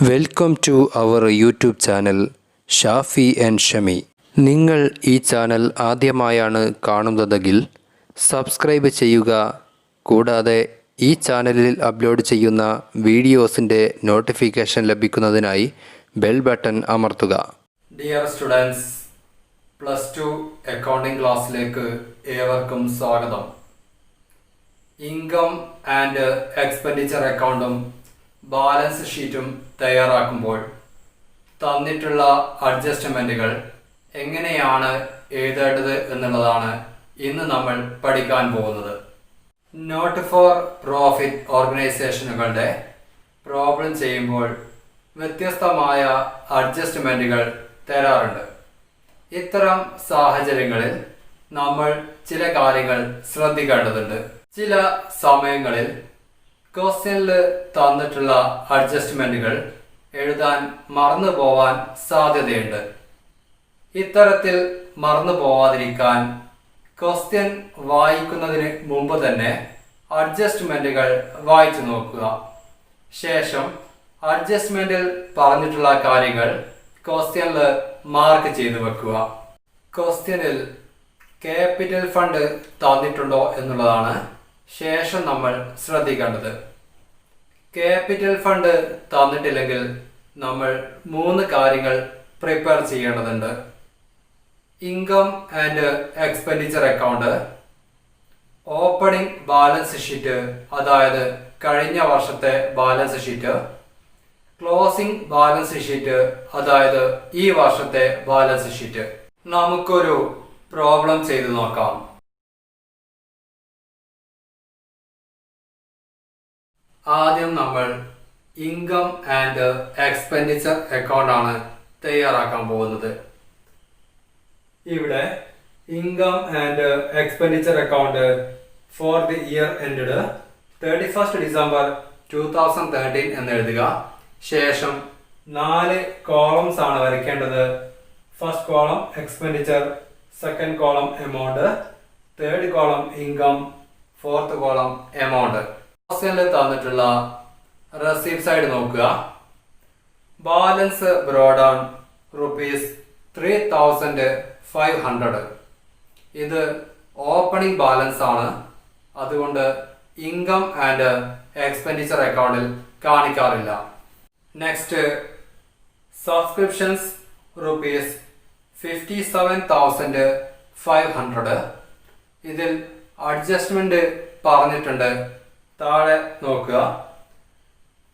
Welcome to our YouTube channel Shafi and Shami. നിങ്ങൾ ഈ channel ആദ്യമായാണ് കാണുന്നതെങ്കിൽ സബ്സ്ക്രൈബ് ചെയ്യുക. കൂടാതെ ഈ ചാനലിൽ അപ്ലോഡ് ചെയ്യുന്ന വീഡിയോസിൻ്റെ നോട്ടിഫിക്കേഷൻ ലഭിക്കുന്നതിനായി ബെൽ ബട്ടൺ അമർത്തുക. ഡിയർ സ്റ്റുഡൻസ്, +2 അക്കൗണ്ടിംഗ് ക്ലാസ്സിലേക്ക് ഏവർക്കും സ്വാഗതം. ഇൻകം ആൻഡ് എക്സ്പെൻഡിച്ചർ അക്കൗണ്ടും ബാലൻസ് ഷീറ്റും തയ്യാറാക്കുമ്പോൾ തന്നിട്ടുള്ള അഡ്ജസ്റ്റ്മെൻറ്റുകൾ എങ്ങനെയാണ് എഴുതേണ്ടത് എന്നുള്ളതാണ് ഇന്ന് നമ്മൾ പഠിക്കാൻ പോകുന്നത്. നോട്ട് ഫോർ പ്രോഫിറ്റ് ഓർഗനൈസേഷനുകളുടെ പ്രോബ്ലം ചെയ്യുമ്പോൾ വ്യത്യസ്തമായ അഡ്ജസ്റ്റ്മെൻറ്റുകൾ തരാറുണ്ട്. ഇത്തരം സാഹചര്യങ്ങളിൽ നമ്മൾ ചില കാര്യങ്ങൾ ശ്രദ്ധിക്കേണ്ടതുണ്ട്. ചില സമയങ്ങളിൽ ക്വസ്റ്റ്യനിൽ തന്നിട്ടുള്ള അഡ്ജസ്റ്റ്മെൻറ്റുകൾ എഴുതാൻ മറന്നു പോവാൻ സാധ്യതയുണ്ട്. ഇത്തരത്തിൽ മറന്നു പോവാതിരിക്കാൻ ക്വസ്റ്റ്യൻ വായിക്കുന്നതിന് മുമ്പ് തന്നെ അഡ്ജസ്റ്റ്മെൻറ്റുകൾ വായിച്ചു നോക്കുക. ശേഷം അഡ്ജസ്റ്റ്മെൻറ്റിൽ പറഞ്ഞിട്ടുള്ള കാര്യങ്ങൾ ക്വസ്റ്റ്യനിൽ മാർക്ക് ചെയ്തു വെക്കുക. ക്വസ്റ്റ്യനിൽ ക്യാപിറ്റൽ ഫണ്ട് തന്നിട്ടുണ്ടോ എന്നുള്ളതാണ് ശേഷം നമ്മൾ ശ്രദ്ധിക്കേണ്ടത്. ക്യാപിറ്റൽ ഫണ്ട് തന്നിട്ടില്ലെങ്കിൽ നമ്മൾ 3 കാര്യങ്ങൾ പ്രിപ്പയർ ചെയ്യേണ്ടതുണ്ട്. Income and expenditure account, opening balance sheet അതായത് കഴിഞ്ഞ വർഷത്തെ balance sheet, closing balance sheet അതായത് ഈ വർഷത്തെ ബാലൻസ് ഷീറ്റ്. നമുക്കൊരു പ്രോബ്ലം ചെയ്തു നോക്കാം. ആദ്യം നമ്മൾ ഇൻകം ആൻഡ് എക്സ്പെൻഡിച്ചർ അക്കൗണ്ട് ആണ് തയ്യാറാക്കാൻ പോകുന്നത്. ഇവിടെ income and expenditure account for the year ended 31st December 2013 എന്ന് എഴുതുക. ശേഷം 4 കോളംസ് ആണ് വരയ്ക്കേണ്ടത്. First column expenditure, second column amount, third column income, fourth column amount. ക്വസ്റ്റ്യനിൽ തന്നിട്ടുള്ള റെസീപ്റ്റ് സൈഡ് നോക്കുക. Balance brought on ₹3,500. ഇത് ഓപ്പണിംഗ് ബാലൻസ് ആണ്, അതുകൊണ്ട് ഇൻകം ആൻഡ് എക്സ്പെൻഡിച്ചർ അക്കൗണ്ടിൽ കാണിക്കാറില്ല. Next, subscriptions ₹57,500. ഇതിൽ അഡ്ജസ്റ്റ്മെന്റ് പറഞ്ഞിട്ടുണ്ട്. താഴെ നോക്കുക.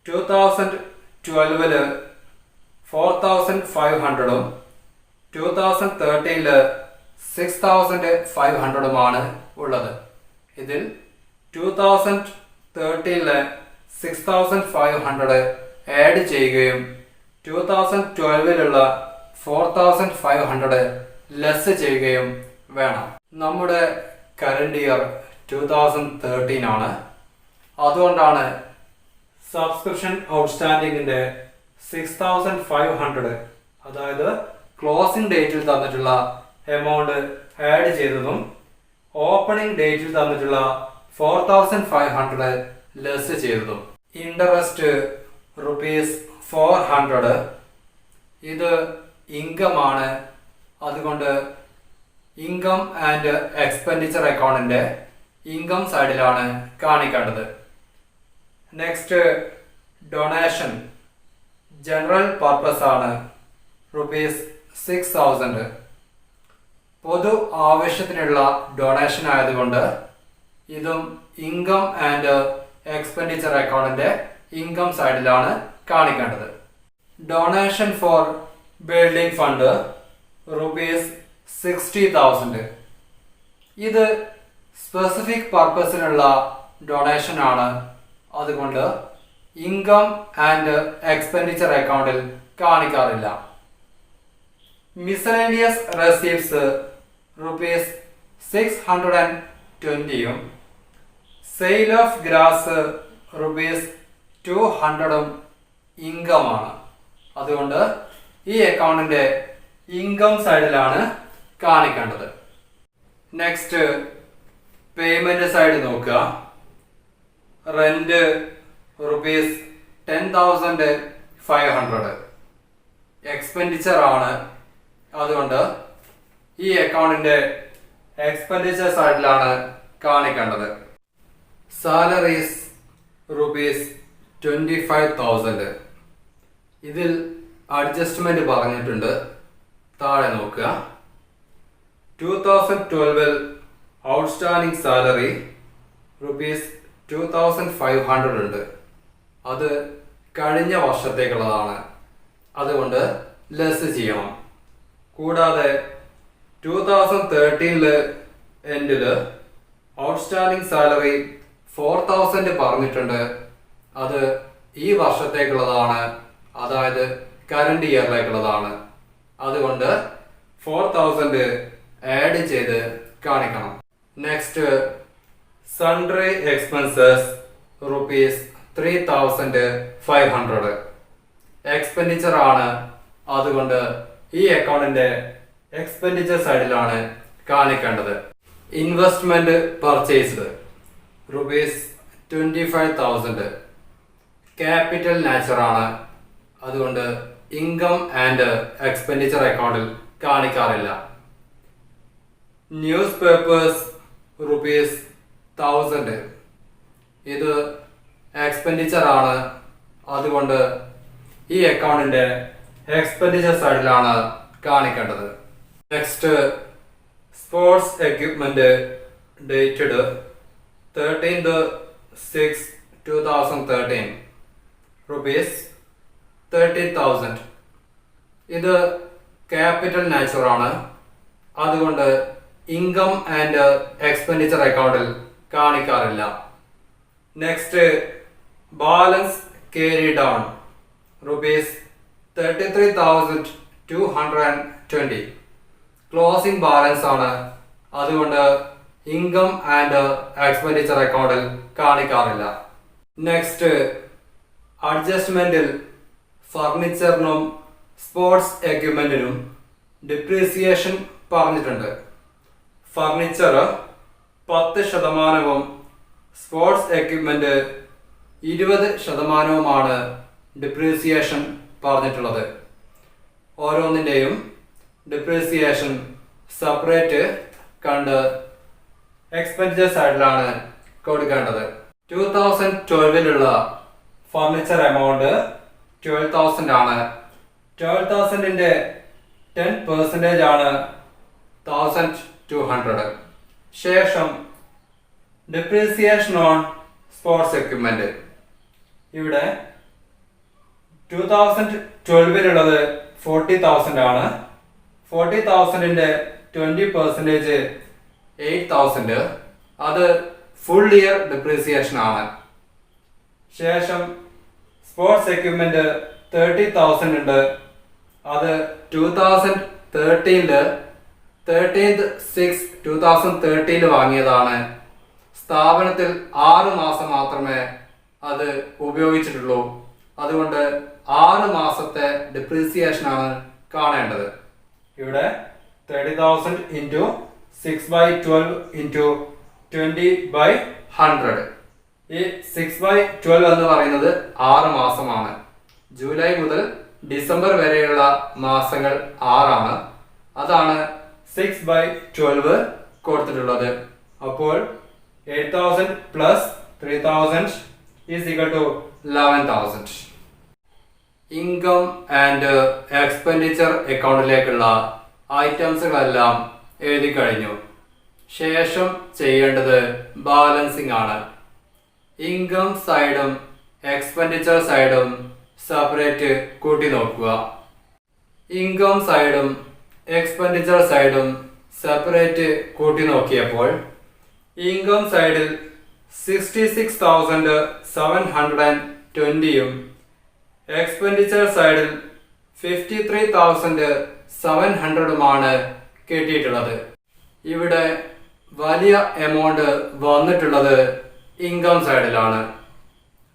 2012 4,500 2013 6,500 ഉള്ളത്. ഇതിൽ 2013 6,500 ആഡ് ചെയ്യുകയും 2012 4,500 ലെസ് ചെയ്യുകയും വേണം. നമ്മുടെ കറണ്ട് ഇയർ 2013 ആണ്. അതുകൊണ്ടാണ് സബ്സ്ക്രിപ്ഷൻ ഔട്ട്സ്റ്റാൻഡിങ്ങിന്റെ 6,500 അതായത് ക്ലോസിംഗ് ഡേറ്റിൽ തന്നിട്ടുള്ള എമൗണ്ട് ആഡ് ചെയ്തതും ഓപ്പണിംഗ് ഡേറ്റിൽ തന്നിട്ടുള്ള 4,500 ലെസ് ചെയ്തതും. ഇൻട്രസ്റ്റ് ₹400. ഇത് ഇൻകം ആണ്, അതുകൊണ്ട് ഇൻകം ആൻഡ് എക്സ്പെൻഡിച്ചർ അക്കൗണ്ടിന്റെ ഇൻകം സൈഡിലാണ് കാണിക്കേണ്ടത്. നെക്സ്റ്റ്, ഡൊണേഷൻ ജനറൽ പർപ്പസ് ആണ് ₹6,000. പൊതു ആവശ്യത്തിനുള്ള ഡൊണേഷൻ ആയതുകൊണ്ട് ഇതും ഇൻകം ആൻഡ് എക്സ്പെൻഡിച്ചർ അക്കൗണ്ടിന്റെ ഇൻകം സൈഡിലാണ് കാണിക്കേണ്ടത്. Donation for building fund ₹60,000. ഇത് സ്പെസിഫിക് പർപ്പസിനുള്ള ഡൊണേഷൻ ആണ്, അതുകൊണ്ട് ഇൻകം ആൻഡ് എക്സ്പെൻഡിച്ചർ അക്കൗണ്ടിൽ കാണിക്കാറില്ല. Miscellaneous receipts ₹620 sale of grass ₹200 income ആണ്, അതുകൊണ്ട് ഈ അക്കൗണ്ടിന്റെ ഇൻകം സൈഡിലാണ് കാണിക്കേണ്ടത്. നെക്സ്റ്റ്, പേയ്മെന്റ് സൈഡ് നോക്കുക. റെന്റ് ₹10,500 500 എക്സ്പെൻഡിച്ചർ ആണ്. അതുകൊണ്ട് ഈ അക്കൗണ്ടിന്റെ എക്സ്പെൻഡിച്ചർ സൈഡിലാണ് കാണിക്കേണ്ടത്. സാലറീസ് ₹25,000. ഇതിൽ അഡ്ജസ്റ്റ്മെന്റ് പറഞ്ഞിട്ടുണ്ട്. താഴെ നോക്കുക. 2012 ഔട്ട്സ്റ്റാൻഡിംഗ് സാലറി ₹2,500 ഉണ്ട്. അത് കഴിഞ്ഞ വർഷത്തേക്കുള്ളതാണ്. അതുകൊണ്ട് ലെസ് ചെയ്യണം. കൂടാതെ 2013 എൻഡില് ഔട്ട്സ്റ്റാൻഡിംഗ് സാലറി 4,000 പറഞ്ഞിട്ടുണ്ട്. അത് ഈ വർഷത്തേക്കുള്ളതാണ്, അതായത് കറണ്ട് ഇയറിലേക്കുള്ളതാണ്. അതുകൊണ്ട് 4,000 ആഡ് ചെയ്ത് കാണിക്കണം. നെക്സ്റ്റ് സൺഡ്രി എക്സ്പെൻസസ് ₹3,500 എക്സ്പെൻഡിച്ചർ ആണ്. അതുകൊണ്ട് ഈ അക്കൗണ്ടിന്റെ എക്സ്പെൻഡിച്ചർ സൈഡിലാണ് കാണിക്കേണ്ടത്. ഇൻവെസ്റ്റ്മെന്റ് പർച്ചേസ്ഡ് ₹25,000 ക്യാപിറ്റൽ നാച്ചർ ആണ്. അതുകൊണ്ട് ഇൻകം ആൻഡ് എക്സ്പെൻഡിച്ചർ അക്കൗണ്ടിൽ കാണിക്കാറില്ല. ന്യൂസ് പേപ്പേഴ്സ് ₹1,000 ഇത് എക്സ്പെൻഡിച്ചർ ആണ്. അതുകൊണ്ട് ഈ അക്കൗണ്ടിന്റെ എക്സ്പെൻഡിച്ചർ സൈഡിലാണ് കാണിക്കേണ്ടത്. Next sports equipment dated 13/6/2013 ₹30,000. ഇത് ക്യാപിറ്റൽ നാച്ചർ ആണ്. അതുകൊണ്ട് ഇൻകം ആൻഡ് എക്സ്പെൻഡിച്ചർ അക്കൗണ്ടിൽ കാണിക്കാറില്ല. Next balance carry down ₹33,220 closing balance ആണ്. അതുകൊണ്ട് ഇൻകം ആൻഡ് എക്സ്പെൻഡിച്ചർ അക്കൗണ്ടിൽ കാണിക്കാറില്ല. നെക്സ്റ്റ് അഡ്ജസ്റ്റ്മെന്റിൽ ഫർണിച്ചറിനും സ്പോർട്സ് എക്യുപ്മെന്റിനും ഡിപ്രീസിയേഷൻ പറഞ്ഞിട്ടുണ്ട്. ഫർണിച്ചർ 10%, സ്പോർട്സ് എക്യുപ്മെന്റ് 20%മാണ് ഡിപ്രീസിയേഷൻ പറഞ്ഞിട്ടുള്ളത്. ഓരോന്നിന്റെയും ഡിപ്രീസിയേഷൻ സെപ്പറേറ്റ് കണ്ട് എക്സ്പെൻഡിച്ചർ സൈഡിലാണ് കൊടുക്കേണ്ടത്. 2012 ഫർണിച്ചർ എമൗണ്ട് 12,000 ആണ്. 12,000ന്റെ 10% ആണ് 1,200. ശേഷം ഡിപ്രീസിയേഷൻ ഓൺ സ്പോർട്സ് എക്യുപ്മെന്റ്. ഇവിടെ 2012 40,000 ആണ്. 40,000ന്റെ 20% 8,000. അത് ഫുൾ ഇയർ ഡിപ്രീസിയേഷൻ ആണ്. ശേഷം സ്പോർട്സ് എക്യുപ്മെന്റ് 30,000 ഉണ്ട്. അത് 13/6/2013 വാങ്ങിയതാണ്. സ്ഥാപനത്തിൽ 6 മാസം മാത്രമേ അത് ഉപയോഗിച്ചിട്ടുള്ളൂ. അതുകൊണ്ട് 6 മാസത്തെ ഡിപ്രീസിയേഷൻ ആണ് കാണേണ്ടത്. ഇവിടെ 30,000 into 6/12 into 20/100. ഈ 6/12 എന്ന് പറയുന്നത് 6 മാസമാണ്. ജൂലൈ മുതൽ ഡിസംബർ വരെയുള്ള മാസങ്ങൾ 6 ആണ്. അതാണ് 6/12 കൊടുത്തിട്ടുള്ളത്. അപ്പോൾ 8,000 plus 3,000 is equal to 11,000. Income and expenditure അക്കൗണ്ടിലേക്കുള്ള ഐറ്റംസുകളെല്ലാം എഴുതി കഴിഞ്ഞു. ശേഷം ചെയ്യേണ്ടത് ബാലൻസിംഗ് ആണ്. ഇൻകം സൈഡും എക്സ്പെൻഡിച്ചർ സൈഡും സെപ്പറേറ്റ് കൂട്ടി നോക്കുക. ഇൻകം സൈഡും എക്സ്പെൻഡിച്ചർ സൈഡും സെപ്പറേറ്റ് കൂട്ടി നോക്കിയപ്പോൾ ഇൻകം സൈഡിൽ 66,720 എക്സ്പെൻഡിച്ചർ സൈഡിൽ 53,700 കിട്ടിയിട്ടുള്ളത്. ഇവിടെ വലിയ എമൗണ്ട് വന്നിട്ടുള്ളത് ഇൻകം സൈഡിലാണ്.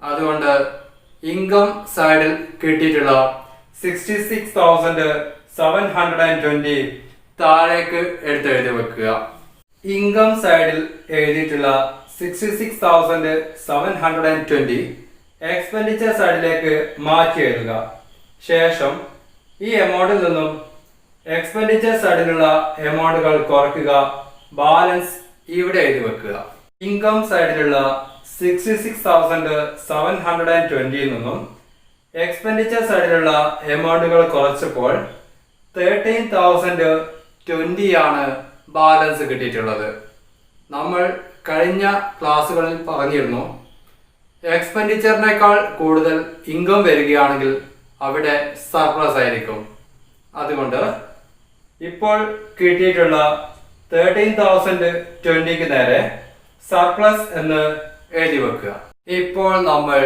അതുകൊണ്ട് ഇൻകം സൈഡിൽ കിട്ടിയിട്ടുള്ള 66,720 താഴേക്ക് എടുത്തെഴുതി വെക്കുക. ഇൻകം സൈഡിൽ എഴുതിയിട്ടുള്ള 66,720 എക്സ്പെൻഡിച്ചർ സൈഡിലേക്ക് മാറ്റി എഴുതുക. ശേഷം ഈ എമൗണ്ടിൽ നിന്നും എക്സ്പെൻഡിച്ചർ സൈഡിലുള്ള എമൗണ്ടുകൾ കുറയ്ക്കുക. ബാലൻസ് ഇവിടെ എഴുതി വെക്കുക. ഇൻകം സൈഡിലുള്ള 66,720 നിന്നും എക്സ്പെൻഡിച്ചർ സൈഡിലുള്ള എമൗണ്ടുകൾ കുറച്ചപ്പോൾ 13,020 ആണ് ബാലൻസ് കിട്ടിയിട്ടുള്ളത്. നമ്മൾ കഴിഞ്ഞ ക്ലാസ്സുകളിൽ പറഞ്ഞിരുന്നു, എക്സ്പെൻഡിച്ചറിനേക്കാൾ കൂടുതൽ ഇൻകം വരികയാണെങ്കിൽ അവിടെ സർപ്ലസ് ആയിരിക്കും. അതുകൊണ്ട് ഇപ്പോൾ കിട്ടിയിട്ടുള്ള 13,020ക്ക് നേരെ സർപ്ലസ് എന്ന് എഴുതി വെക്കുക. ഇപ്പോൾ നമ്മൾ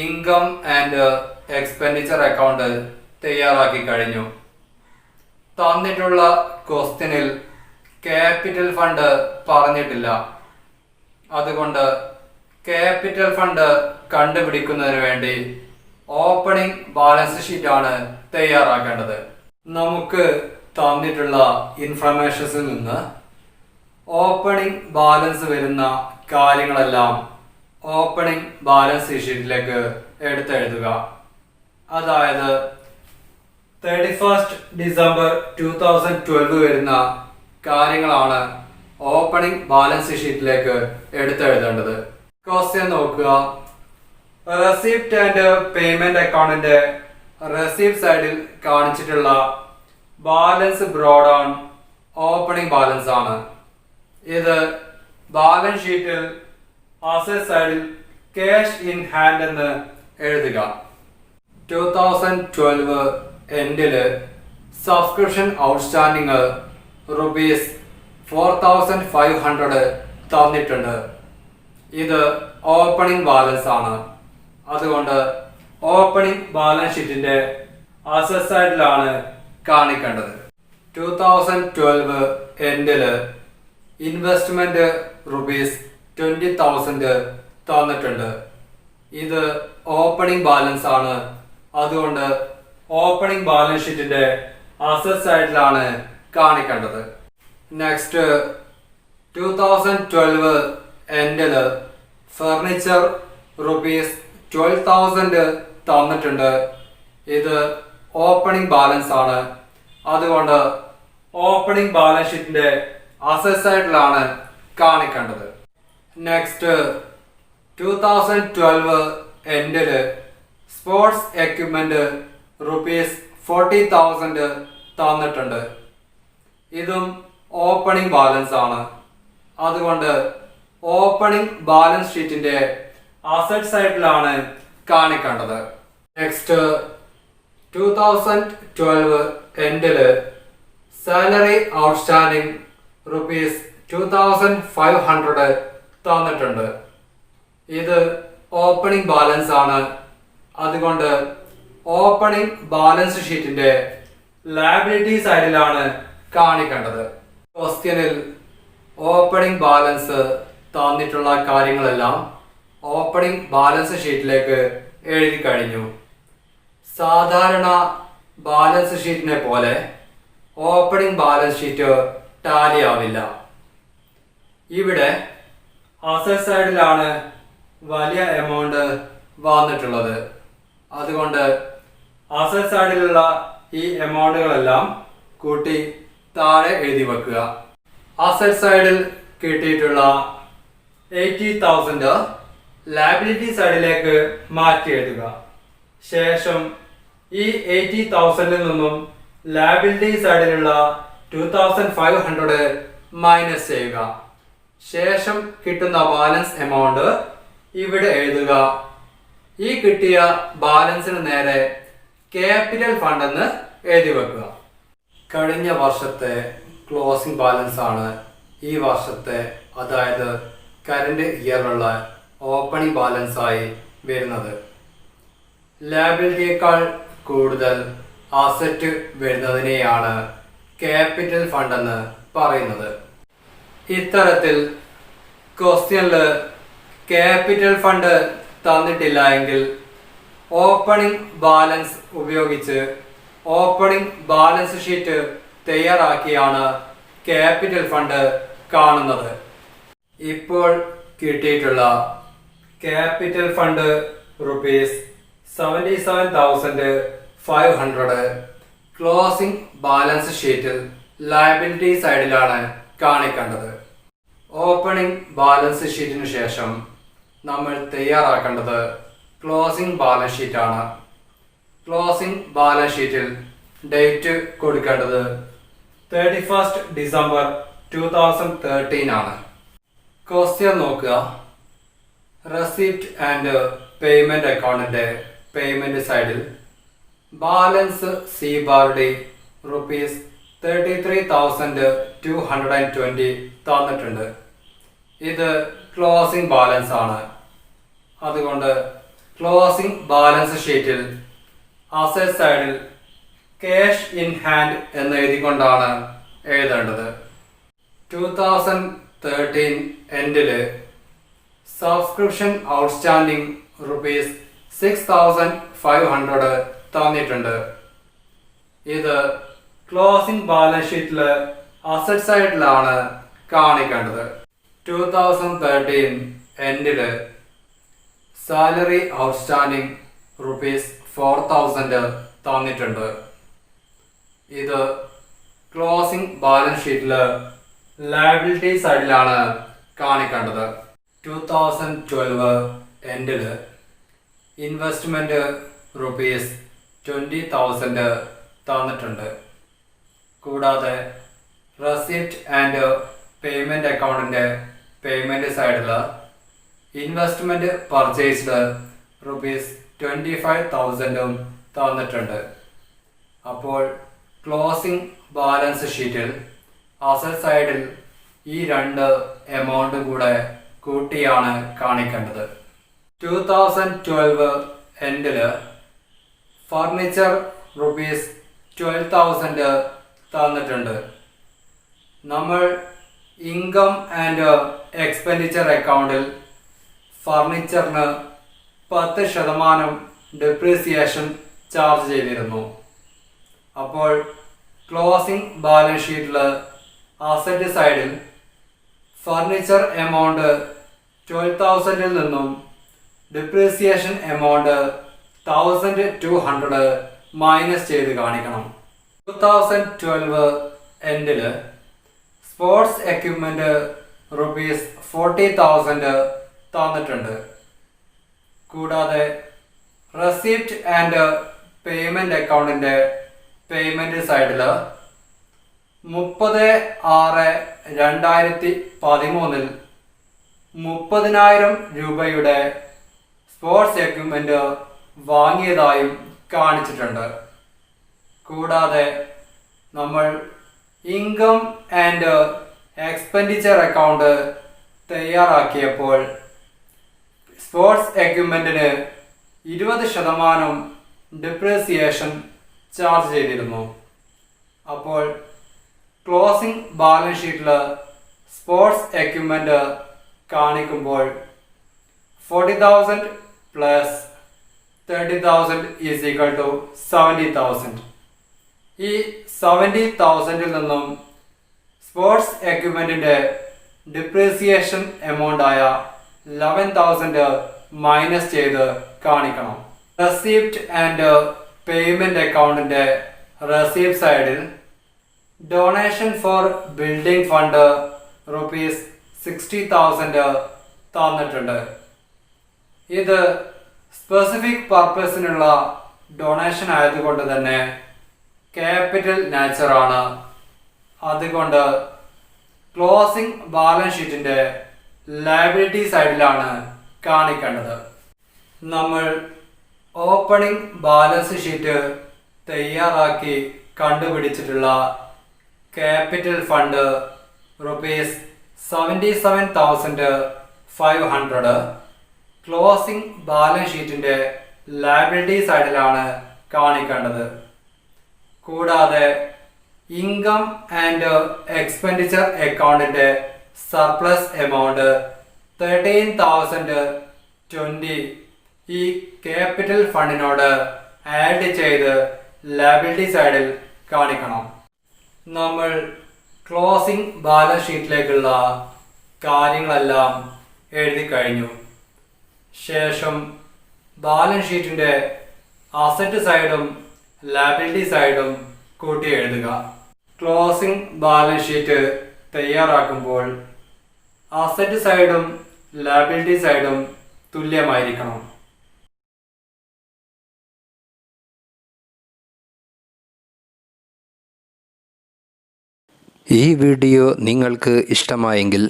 ഇൻകം ആൻഡ് എക്സ്പെൻഡിച്ചർ അക്കൗണ്ട് തയ്യാറാക്കി കഴിഞ്ഞു. തന്നിട്ടുള്ള ക്വസ്റ്റ്യനിൽ ക്യാപിറ്റൽ ഫണ്ട് പറഞ്ഞിട്ടില്ല. അതുകൊണ്ട് ക്യാപിറ്റൽ ഫണ്ട് കണ്ടുപിടിക്കുന്നതിന് വേണ്ടി ഓപ്പണിംഗ് ബാലൻസ് ഷീറ്റ് ആണ് തയ്യാറാക്കേണ്ടത്. നമുക്ക് തന്നിട്ടുള്ള ഇൻഫർമേഷൻസിൽ നിന്ന് ഓപ്പണിംഗ് ബാലൻസ് വരുന്ന കാര്യങ്ങളെല്ലാം ഓപ്പണിംഗ് ബാലൻസ് ഷീറ്റിലേക്ക് എടുത്തെഴുതുക. അതായത് 31 ഡിസംബർ 2012 വരുന്ന കാര്യങ്ങളാണ് ഓപ്പണിംഗ് ബാലൻസ് ഷീറ്റിലേക്ക് എടുത്തെഴുതേണ്ടത്. ക്വസ്റ്റ്യൻ നോക്കുക. റെസിപ്റ്റ് ആൻഡ് പേയ്മെന്റ് അക്കൗണ്ടിന്റെ റെസിപ്റ്റ് സൈഡിൽ കാണിച്ചിട്ടുള്ള balance brought on opening balance ആണ്. ഇത് ബാലൻസ് ഷീറ്റിൽ അസറ്റ് സൈഡിൽ ക്യാഷ് ഇൻ ഹാൻഡ് എന്ന് എഴുതുക. 2012 എൻഡില് സബ്സ്ക്രിപ്ഷൻ ഔട്ട്സ്റ്റാൻഡിങ് ₹4,500 തന്നിട്ടുണ്ട്. ഇത് ഓപ്പണിംഗ് ബാലൻസ് ആണ്. അതുകൊണ്ട് ഓപ്പണിംഗ് ബാലൻസ് ഷീറ്റിന്റെ അസറ്റ് സൈഡിലാണ് കാണിക്കേണ്ടത്. 2012 എൻഡില് ഇൻവെസ്റ്റ്മെന്റ് ₹20,000 തന്നിട്ടുണ്ട്. ഇത് ഓപ്പണിംഗ് ബാലൻസ് ആണ്. അതുകൊണ്ട് ഓപ്പണിംഗ് ബാലൻസ് ഷീറ്റിന്റെ അസറ്റ് സൈഡിലാണ് കാണിക്കേണ്ടത്. നെക്സ്റ്റ് 2012 എൻഡില് ഫർണിച്ചർ ₹12,000 തന്നിട്ടുണ്ട്. ഇത് ഓപ്പണിംഗ് ബാലൻസ് ആണ്. അതുകൊണ്ട് ഓപ്പണിംഗ് ബാലൻസ് ഷീറ്റിന്റെ അസറ്റ് സൈഡിലാണ് കാണിക്കേണ്ടത്. നെക്സ്റ്റ് 2012 എൻഡില് സ്പോർട്സ് എക്യുപ്മെന്റ് ₹40,000 തന്നിട്ടുണ്ട്. ഇതും ഓപ്പണിംഗ് ബാലൻസ് ആണ്. അതുകൊണ്ട് ഓപ്പണിംഗ് ബാലൻസ് ഷീറ്റിന്റെ അസറ്റ് സൈഡിലാണ് കാണിക്കേണ്ടത്. നെക്സ്റ്റ് 2012 എൻഡില് സാലറി ഔട്ട്സ്റ്റാൻഡിങ് ₹2,500 തന്നിട്ടുണ്ട്. ഇത് ഓപ്പണിംഗ് ബാലൻസ് ആണ്. അതുകൊണ്ട് ഓപ്പണിംഗ് ബാലൻസ് ഷീറ്റിന്റെ ലയബിലിറ്റി സൈഡിലാണ് കാണിക്കേണ്ടത്. ക്വസ്റ്റ്യനിൽ ഓപ്പണിംഗ് ബാലൻസ് തന്നിട്ടുള്ള കാര്യങ്ങളെല്ലാം ഓപ്പണിംഗ് ബാലൻസ് ഷീറ്റിലേക്ക് എഴുതി കഴിഞ്ഞു. സാധാരണ ബാലൻസ് ഷീറ്റിനെ പോലെ ഓപ്പണിംഗ് ബാലൻസ് ഷീറ്റ് ടാലി ആവില്ല. ഇവിടെ അസറ്റ് സൈഡിലാണ് വലിയ എമൗണ്ട് വന്നിട്ടുള്ളത്. അതുകൊണ്ട് അസറ്റ് സൈഡിലുള്ള ഈ എമൗണ്ടുകളെല്ലാം കൂട്ടി താഴെ എഴുതി വെക്കുക. അസറ്റ് സൈഡിൽ കിട്ടിയിട്ടുള്ള 80,000 ലയബിലിറ്റി സൈഡിലേക്ക് മാറ്റി എഴുതുക. ശേഷം ഈ 80,000 നിന്നും ലയബിലിറ്റി സൈഡിലുള്ള 2,500 മൈനസ് ചെയ്യുക. ശേഷം കിട്ടുന്ന ബാലൻസ് എമൗണ്ട് ഇവിടെ എഴുതുക. ഈ കിട്ടിയ ബാലൻസിന് നേരെ ക്യാപിറ്റൽ ഫണ്ട് എന്ന് എഴുതി വെക്കുക. കഴിഞ്ഞ വർഷത്തെ ക്ലോസിംഗ് ബാലൻസ് ആണ് ഈ വർഷത്തെ, അതായത് കറന്റ് ഇയറിലുള്ള ഓപ്പണിംഗ് ബാലൻസ് ആയി വരുന്നത്. ലയബിലിറ്റിയേക്കാൾ കൂടുതൽ അസറ്റ് വരുന്നതിനെയാണ് ക്യാപിറ്റൽ ഫണ്ട് എന്ന് പറയുന്നത്. ഇത്തരത്തിൽ ക്വസ്റ്റ്യനില് ക്യാപിറ്റൽ ഫണ്ട് തന്നിട്ടില്ല എങ്കിൽ ഓപ്പണിംഗ് ബാലൻസ് ഉപയോഗിച്ച് ഓപ്പണിംഗ് ബാലൻസ് ഷീറ്റ് തയ്യാറാക്കിയാണ് ക്യാപിറ്റൽ ഫണ്ട് കാണുന്നത്. ഇപ്പോൾ കിട്ടിയിട്ടുള്ള ക്യാപിറ്റൽ ഫണ്ട് ₹77,500 500 ക്ലോസിംഗ് ബാലൻസ് ഷീറ്റിൽ ലയബിലിറ്റി സൈഡിലാണ് കാണിക്കേണ്ടത്. ഓപ്പണിംഗ് ബാലൻസ് ഷീറ്റിന് ശേഷം നമ്മൾ തയ്യാറാക്കേണ്ടത് ക്ലോസിംഗ് ബാലൻസ് ഷീറ്റാണ്. ക്ലോസിംഗ് ബാലൻസ് ഷീറ്റിൽ ഡേറ്റ് കൊടുക്കേണ്ടത് 31 ഡിസംബർ 2013 ആണ്. ക്വസ്റ്റ്യൻ നോക്കുക. റെസിപ്റ്റ് ആൻഡ് പേയ്മെന്റ് അക്കൗണ്ടിന്റെ പേയ്മെന്റ് സൈഡിൽ ബാലൻസ് സി ബാർഡി ₹33,220 തന്നിട്ടുണ്ട്. ഇത് ക്ലോസിംഗ് ബാലൻസ് ആണ്. അതുകൊണ്ട് ക്ലോസിംഗ് ബാലൻസ് ഷീറ്റിൽ അസറ്റ് സൈഡിൽ ക്യാഷ് ഇൻ ഹാൻഡ് എന്ന് എഴുതിക്കൊണ്ടാണ് എഴുതേണ്ടത്. 2013 എൻഡില് സബ്സ്ക്രിപ്ഷൻ ഔട്ട്സ്റ്റാൻഡിംഗ് ₹6,500 തന്നിട്ടുണ്ട്. ഇത് ക്ലോസിംഗ് ബാലൻസ് ഷീറ്റില് അസറ്റ് സൈഡിലാണ് കാണിക്കേണ്ടത്. 2013 എൻഡില് സാലറി ഔട്ട്സ്റ്റാൻഡിംഗ് ₹4,000 തന്നിട്ടുണ്ട്. ഇത് ക്ലോസിംഗ് ബാലൻസ് ഷീറ്റില് ലയബിലിറ്റി സൈഡിലാണ് കാണിക്കേണ്ടത്. 2012 എൻഡില് ഇൻവെസ്റ്റ്മെന്റ് ₹20,000 തന്നിട്ടുണ്ട്. കൂടാതെ റെസിപ്റ്റ് ആൻഡ് പേയ്മെന്റ് അക്കൗണ്ടിന്റെ പേയ്മെന്റ് സൈഡില് ഇൻവെസ്റ്റ്മെന്റ് പർച്ചേസ്ഡ് ₹25,000 തന്നിട്ടുണ്ട്. അപ്പോൾ ക്ലോസിംഗ് ബാലൻസ് ഷീറ്റിൽ അസറ്റ് സൈഡിൽ ഈ രണ്ട് എമൗണ്ട് കൂടെ കൂട്ടിയാണ് കാണിക്കേണ്ടത്. 2012 എൻഡില് ഫർണിച്ചർ ₹12,000 തന്നിട്ടുണ്ട്. നമ്മൾ ഇൻകം ആൻഡ് എക്സ്പെൻഡിച്ചർ അക്കൗണ്ടിൽ ഫർണിച്ചറിന് 10% ഡെപ്രീസിയേഷൻ ചാർജ് ചെയ്തിരുന്നു. അപ്പോൾ ക്ലോസിംഗ് ബാലൻസ് ഷീറ്റിൽ അസറ്റ് സൈഡിൽ ഫർണിച്ചർ എമൗണ്ട് 12,000 നിന്നും ഡെപ്രീസിയേഷൻ എമൗണ്ട് 1,200 മൈനസ് ചെയ്ത് കാണിക്കണം. 2012 എൻഡില് സ്പോർട്സ് എക്യുപ്മെന്റ് ₹40,000 തന്നിട്ടുണ്ട്. കൂടാതെ റെസിപ്റ്റ് ആൻഡ് പേയ്മെന്റ് അക്കൗണ്ടിന്റെ പേയ്മെന്റ് സൈഡില് 30/6/2013 30,000 രൂപയുടെ സ്പോർട്സ് എക്യുപ്മെന്റ് വാങ്ങിയതായും കാണിച്ചിട്ടുണ്ട്. കൂടാതെ നമ്മൾ ഇൻകം ആൻഡ് എക്സ്പെൻഡിച്ചർ അക്കൗണ്ട് തയ്യാറാക്കിയപ്പോൾ സ്പോർട്സ് എക്യുപ്മെന്റിന് 20% ഡെപ്രീസിയേഷൻ ചാർജ് ചെയ്തിരുന്നു. അപ്പോൾ ക്ലോസിംഗ് ബാലൻസ് ഷീറ്റിൽ സ്പോർട്സ് എക്യുപ്മെന്റ് കാണിക്കുമ്പോൾ 40,000 പ്ലസ് 30,000 ഈസ് ഈക്വൽ ടു 70,000. ഈ 70,000 നിന്നും സ്പോർട്സ് എക്യുപ്മെന്റിന്റെ ഡിപ്രീസിയേഷൻ എമൗണ്ട് ആയ 11,000 മൈനസ് ചെയ്ത് കാണിക്കണം. റെസിപ്റ്റ് ആൻഡ് പേയ്മെന്റ് അക്കൗണ്ടിന്റെ റെസിപ്റ്റ് സൈഡിൽ ഡൊണേഷൻ ഫോർ ബിൽഡിംഗ് ഫണ്ട് ₹60,000 തന്നിട്ടുണ്ട്. ഇത് സ്പെസിഫിക് പർപ്പസിനുള്ള ഡൊണേഷൻ ആയതുകൊണ്ട് തന്നെ ക്യാപിറ്റൽ നാച്ചറാണ്. അതുകൊണ്ട് ക്ലോസിംഗ് ബാലൻസ് ഷീറ്റിന്റെ ലയബിലിറ്റി സൈഡിലാണ് കാണിക്കേണ്ടത്. നമ്മൾ ഓപ്പണിംഗ് ബാലൻസ് ഷീറ്റ് തയ്യാറാക്കി കണ്ടുപിടിച്ചിട്ടുള്ള ക്യാപിറ്റൽ ഫണ്ട് ₹77,500 ക്ലോസിംഗ് ബാലൻസ് ഷീറ്റിന്റെ ലയബിലിറ്റി സൈഡിലാണ് കാണിക്കേണ്ടത്. കൂടാതെ ഇൻകം ആൻഡ് എക്സ്പെൻഡിച്ചർ അക്കൗണ്ടിന്റെ സർപ്ലസ് എമൗണ്ട് 13,020 ഈ ക്യാപിറ്റൽ ഫണ്ടിനോട് ആഡ് ചെയ്ത് ലയബിലിറ്റി സൈഡിൽ കാണിക്കണം. നമ്മൾ ക്ലോസിംഗ് ബാലൻസ് ഷീറ്റിലേക്കുള്ള കാര്യങ്ങളെല്ലാം എഴുതി കഴിഞ്ഞു. ശേഷം ബാലൻസ് ഷീറ്റിന്റെ അസറ്റ് സൈഡും ലയബിലിറ്റി സൈഡും കൂട്ടി എഴുതുക. ക്ലോസിംഗ് ബാലൻസ് ഷീറ്റ് തയ്യാറാക്കുമ്പോൾ അസറ്റ് സൈഡും ലയബിലിറ്റി സൈഡും തുല്യമായിരിക്കണം. ഈ വീഡിയോ നിങ്ങൾക്ക് ഇഷ്ടമായെങ്കിൽ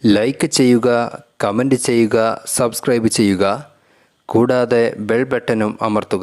ലൈക്ക് ചെയ്യുക, കമൻറ്റ് ചെയ്യുക, സബ്സ്ക്രൈബ് ചെയ്യുക, കൂടാതെ ബെൽ ബട്ടണും അമർത്തുക.